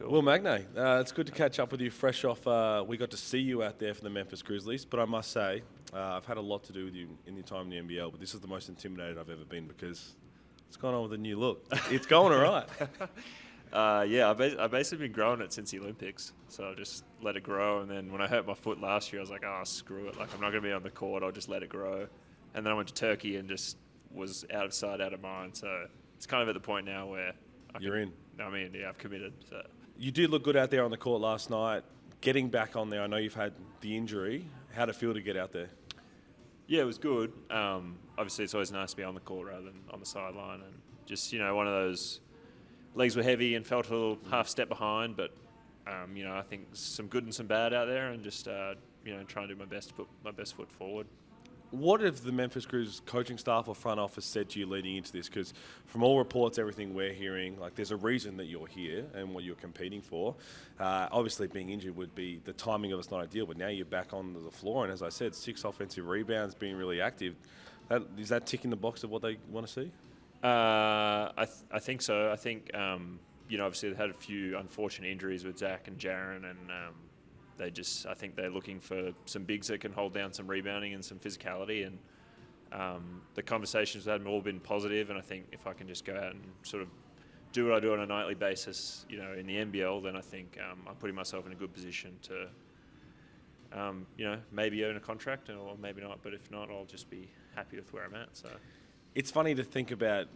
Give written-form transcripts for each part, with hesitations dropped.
Cool. Well, Magnay, it's good to catch up with you fresh off. We got to see you out there for the Memphis Grizzlies, but I must say, I've had a lot to do with you in your time in the NBL, but this is the most intimidated I've ever been because what's going on with the new look? It's going all right. Yeah, I've basically been growing it since the Olympics, so I just let it grow. And then when I hurt my foot last year, I was like, oh, screw it. Like, I'm not going to be on the court. I'll just let it grow. And then I went to Turkey and just was out of sight, out of mind. So it's kind of at the point now where You're in. I mean, yeah, I've committed. So. You did look good out there on the court last night. Getting back on there, I know you've had the injury. How'd it feel to get out there? Yeah, it was good. Obviously, it's always nice to be on the court rather than on the sideline. And just, one of those legs were heavy and felt a little half step behind. But, I think some good and some bad out there and just, try and do my best to put my best foot forward. What have the Memphis Grizzlies coaching staff or front office said to you leading into this? Because from all reports, everything we're hearing, like there's a reason that you're here and what you're competing for. Obviously, being injured would be the timing of it's not ideal, but now you're back on the floor, and as I said, 6 offensive rebounds, being really active. Is that ticking the box of what they want to see? I think so. I think obviously they had a few unfortunate injuries with Zach and Jaren, and I think they're looking for some bigs that can hold down some rebounding and some physicality. And the conversations with them have all been positive. And I think if I can just go out and sort of do what I do on a nightly basis, in the NBL, then I think I'm putting myself in a good position to, maybe earn a contract or maybe not. But if not, I'll just be happy with where I'm at. So. It's funny to think about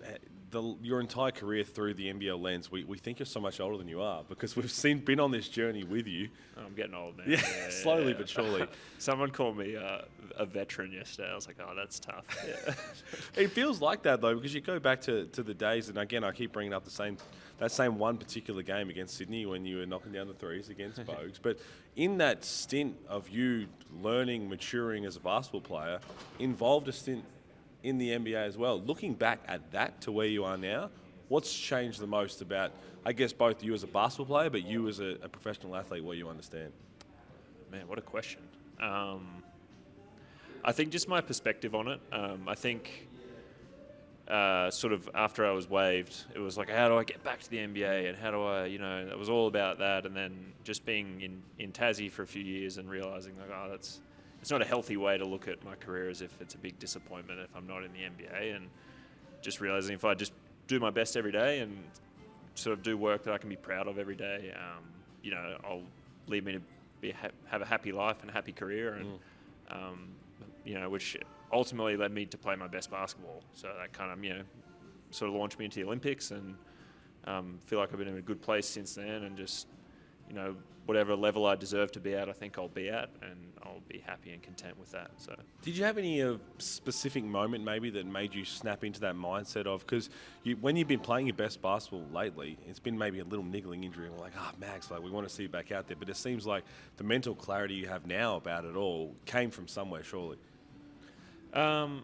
your entire career through the NBL lens. We think you're so much older than you are because we've been on this journey with you. I'm getting old now. Yeah, slowly but surely. Someone called me a veteran yesterday. I was like, oh, that's tough. Yeah. It feels like that though because you go back to the days, and again, I keep bringing up that same one particular game against Sydney when you were knocking down the threes against Bogues. But in that stint of you learning, maturing as a basketball player, involved a stint in the NBA as well. Looking back at that to where you are now, what's changed the most about, I guess, both you as a basketball player, but you as a professional athlete, what you understand? Man, what a question. I think just my perspective on it. I think sort of after I was waived, it was like, how do I get back to the NBA and how do I, it was all about that. And then just being in Tassie for a few years and realizing like, it's not a healthy way to look at my career as if it's a big disappointment if I'm not in the NBA, and just realizing if I just do my best every day and sort of do work that I can be proud of every day, I'll lead me to have a happy life and a happy career, and which ultimately led me to play my best basketball. So that kind of sort of launched me into the Olympics, and feel like I've been in a good place since then, and just whatever level I deserve to be at, I think I'll be at, and I'll be happy and content with that. So, did you have any specific moment maybe that made you snap into that mindset of, because when you've been playing your best basketball lately, it's been maybe a little niggling injury, and we're like, Max, like we want to see you back out there, but it seems like the mental clarity you have now about it all came from somewhere, surely. Well,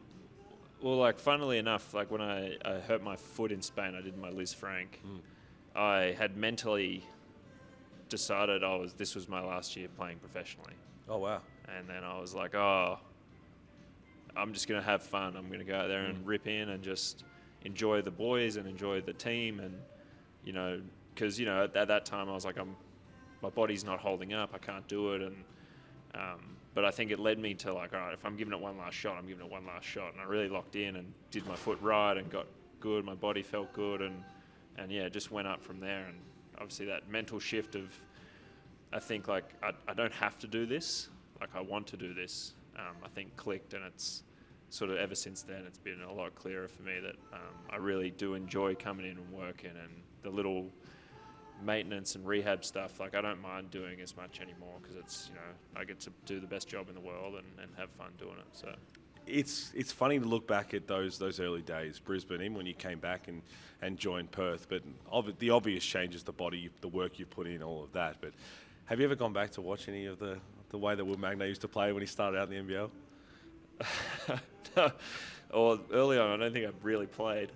like funnily enough, like when I hurt my foot in Spain, I did my Liz Frank. I had mentally decided this was my last year playing professionally. Oh, wow. And then I was like, I'm just going to have fun. I'm going to go out there and rip in and just enjoy the boys and enjoy the team. And, because, at that time I was like, my body's not holding up. I can't do it. And, but I think it led me to like, all right, if I'm giving it one last shot, I'm giving it one last shot. And I really locked in and did my foot right and got good. My body felt good. And yeah, just went up from there. And obviously that mental shift of, I think like I don't have to do this, like I want to do this, I think clicked, and it's sort of ever since then it's been a lot clearer for me that I really do enjoy coming in and working, and the little maintenance and rehab stuff, like I don't mind doing as much anymore because it's, I get to do the best job in the world and have fun doing it. So. It's funny to look back at those early days, Brisbane, even when you came back and joined Perth, but the obvious changes, the body, the work you put in, all of that. But have you ever gone back to watch any of the way that Will Magnay used to play when he started out in the NBL? Or early on, I don't think I've really played.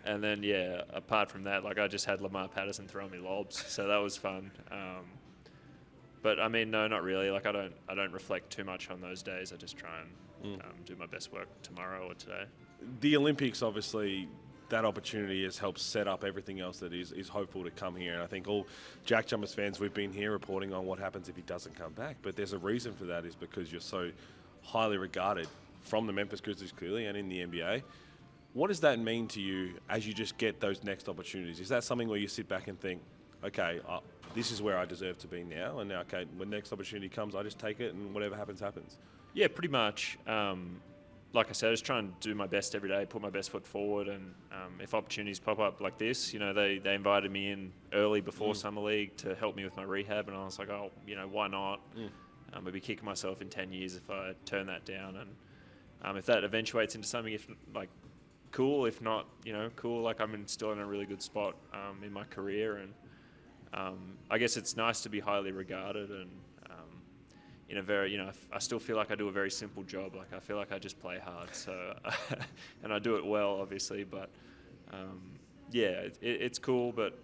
And then, yeah, apart from that, like I just had Lamar Patterson throw me lobs, so that was fun. But I mean, no, not really. Like I don't reflect too much on those days. I just try and do my best work tomorrow or today. The Olympics, obviously, that opportunity has helped set up everything else that is hopeful to come here. And I think all Jack Jumpers fans, we've been here reporting on what happens if he doesn't come back. But there's a reason for that, is because you're so highly regarded from the Memphis Grizzlies clearly and in the NBA. What does that mean to you as you just get those next opportunities? Is that something where you sit back and think, okay, this is where I deserve to be now, and now, okay, when the next opportunity comes, I just take it, and whatever happens, happens? Yeah, pretty much. Like I said, I just try and do my best every day, put my best foot forward, and if opportunities pop up like this, they invited me in early before Summer League to help me with my rehab, and I was like, oh, why not? I'd be kicking myself in 10 years if I turn that down, and if that eventuates into something, cool. If not, cool. Like, I'm still in a really good spot in my career, and I guess it's nice to be highly regarded, and in a very, I still feel like I do a very simple job. Like, I feel like I just play hard, so and I do it well, obviously. But it's cool. But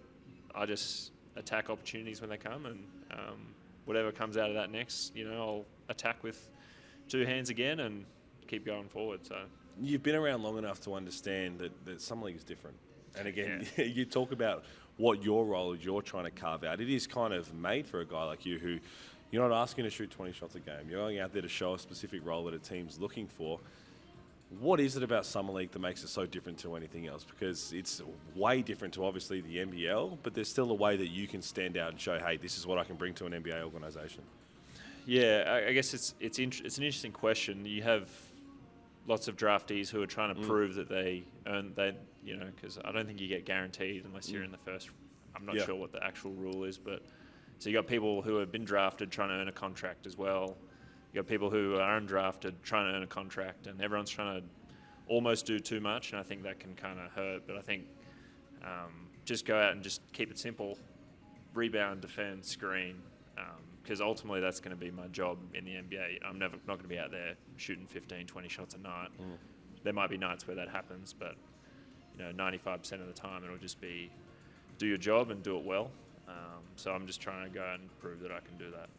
I just attack opportunities when they come, and whatever comes out of that next, I'll attack with two hands again and keep going forward. So you've been around long enough to understand that Summer League is different. And again, you talk about what your role is you're trying to carve out. It is kind of made for a guy like you who you're not asking to shoot 20 shots a game. You're going out there to show a specific role that a team's looking for. What is it about Summer League that makes it so different to anything else? Because it's way different to obviously the NBL, but there's still a way that you can stand out and show, hey, this is what I can bring to an NBA organisation. Yeah, I guess it's an interesting question. You have lots of draftees who are trying to prove that they earn because I don't think you get guaranteed unless you're in the first. I'm not sure what the actual rule is, but so you got people who have been drafted trying to earn a contract as well. You got people who are undrafted trying to earn a contract, and everyone's trying to almost do too much, and I think that can kind of hurt. But I think just go out and just keep it simple: rebound, defend, screen. Because ultimately that's going to be my job in the NBA. I'm not going to be out there shooting 15, 20 shots a night. There might be nights where that happens, but 95% of the time it'll just be do your job and do it well. So I'm just trying to go out and prove that I can do that.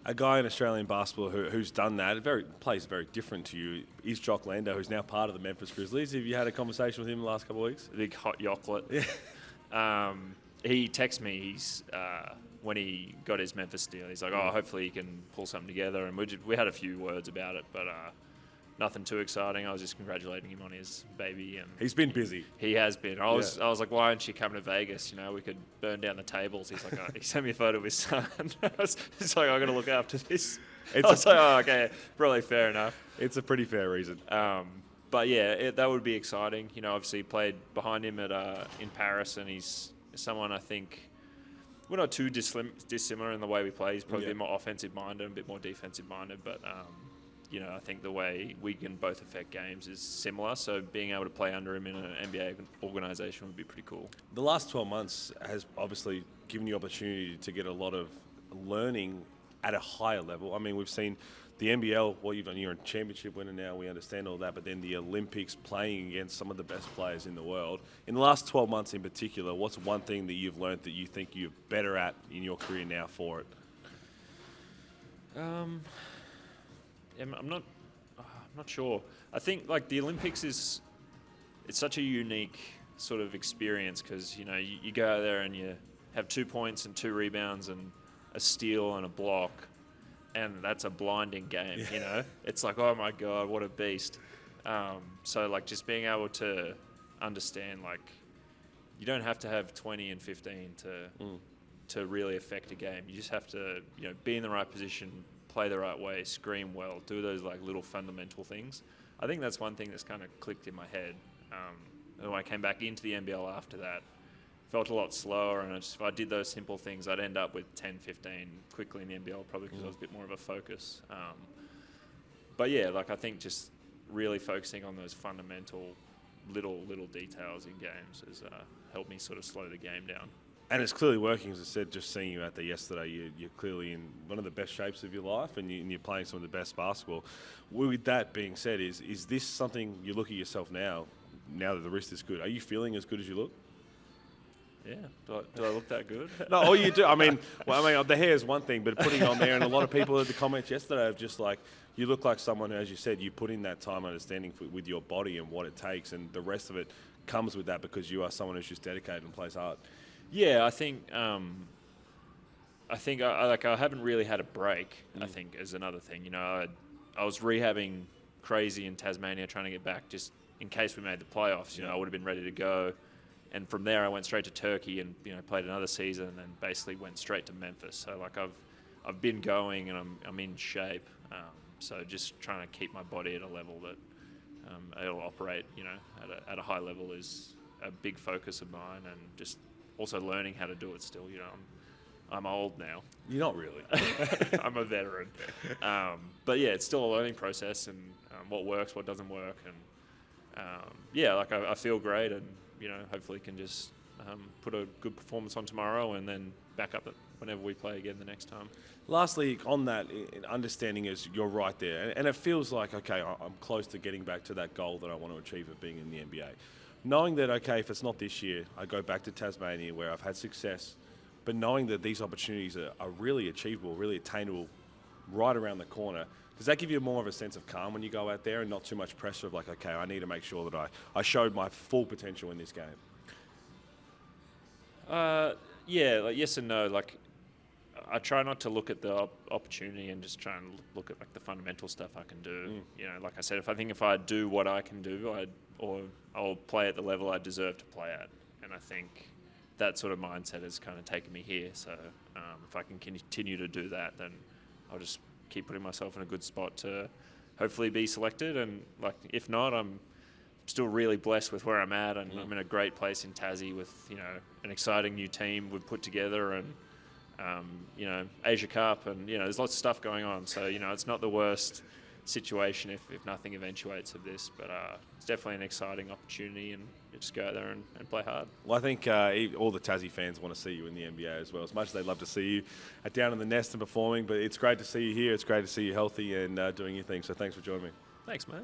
A guy in Australian basketball who's done that, plays very different to you, is Jock Lando, who's now part of the Memphis Grizzlies. Have you had a conversation with him in the last couple of weeks? Big hot yocklet. Yeah. He texted me. He's when he got his Memphis deal, he's like, "Oh, hopefully he can pull something together." And we had a few words about it, but nothing too exciting. I was just congratulating him on his baby, and he's been busy. He has been. I was like, "Why aren't you coming to Vegas? We could burn down the tables." He's like, he sent me a photo of his son. It's like, I got to look after this. I was like, "Oh, okay, probably fair enough." It's a pretty fair reason. But yeah, that would be exciting. Obviously played behind him at in Paris, and he's someone I think. We're not too dissimilar in the way we play. He's probably a bit more offensive-minded and a bit more defensive-minded. But, I think the way we can both affect games is similar. So being able to play under him in an NBA organisation would be pretty cool. The last 12 months has obviously given you opportunity to get a lot of learning at a higher level. I mean, we've seen the NBL, what you've done, you're a championship winner now, we understand all that, but then the Olympics, playing against some of the best players in the world. In the last 12 months in particular, what's one thing that you've learned that you think you're better at in your career now for it? I'm not sure. I think the Olympics it's such a unique sort of experience because you go out there and you have 2 points and 2 rebounds and a steal and a block. And that's a blinding game, It's like, oh my God, what a beast. So just being able to understand, you don't have to have 20 and 15 to really affect a game. You just have to, be in the right position, play the right way, screen well, do those little fundamental things. I think that's one thing that's kind of clicked in my head. And when I came back into the NBL after that, felt a lot slower, and if I did those simple things, I'd end up with 10, 15 quickly in the NBL, probably because I was a bit more of a focus. But yeah, I think just really focusing on those fundamental little details in games has helped me sort of slow the game down. And it's clearly working, as I said, just seeing you out there yesterday, you're clearly in one of the best shapes of your life, and you're playing some of the best basketball. With that being said, is this something you look at yourself now that the wrist is good? Are you feeling as good as you look? Yeah. Do I look that good? No, all you do. I mean, the hair is one thing, but putting it on there, and a lot of people in the comments yesterday have just you look like someone, as you said, you put in that time understanding with your body and what it takes, and the rest of it comes with that because you are someone who's just dedicated and plays hard. Yeah, I think I haven't really had a break. I think is another thing. You know, I was rehabbing crazy in Tasmania, trying to get back just in case we made the playoffs. You know, I would have been ready to go. And from there, I went straight to Turkey and played another season, and then basically went straight to Memphis. So like I've been going and I'm in shape. So just trying to keep my body at a level that it'll operate, at a high level is a big focus of mine, and just also learning how to do it still. I'm old now. You're not really. I'm a veteran. But yeah, it's still a learning process, and what works, what doesn't work, and I feel great, and hopefully can just put a good performance on tomorrow, and then back up it whenever we play again the next time. Lastly, on that, understanding is you're right there, and it feels like, okay, I'm close to getting back to that goal that I want to achieve of being in the NBA. Knowing that, okay, if it's not this year, I go back to Tasmania where I've had success, but knowing that these opportunities are really achievable, really attainable, right around the corner, does that give you more of a sense of calm when you go out there and not too much pressure of like, okay, I need to make sure that I showed my full potential in this game? Yeah, like yes and no. Like I try not to look at the opportunity and just try and look at like the fundamental stuff I can do. Like I said, if I do what I can do, I'll play at the level I deserve to play at. And I think that sort of mindset has kind of taken me here. So if I can continue to do that, then I'll just keep putting myself in a good spot to hopefully be selected. And like if not, I'm still really blessed with where I'm at, and I'm in a great place in Tassie with an exciting new team we've put together, and Asia Cup, and there's lots of stuff going on. So it's not the worst situation if nothing eventuates of this, but it's definitely an exciting opportunity, and you just go out there and play hard. Well, I think all the Tassie fans want to see you in the NBA as well, as much as they'd love to see you down in the nest and performing, but it's great to see you here. It's great to see you healthy and doing your thing. So thanks for joining me. Thanks, mate.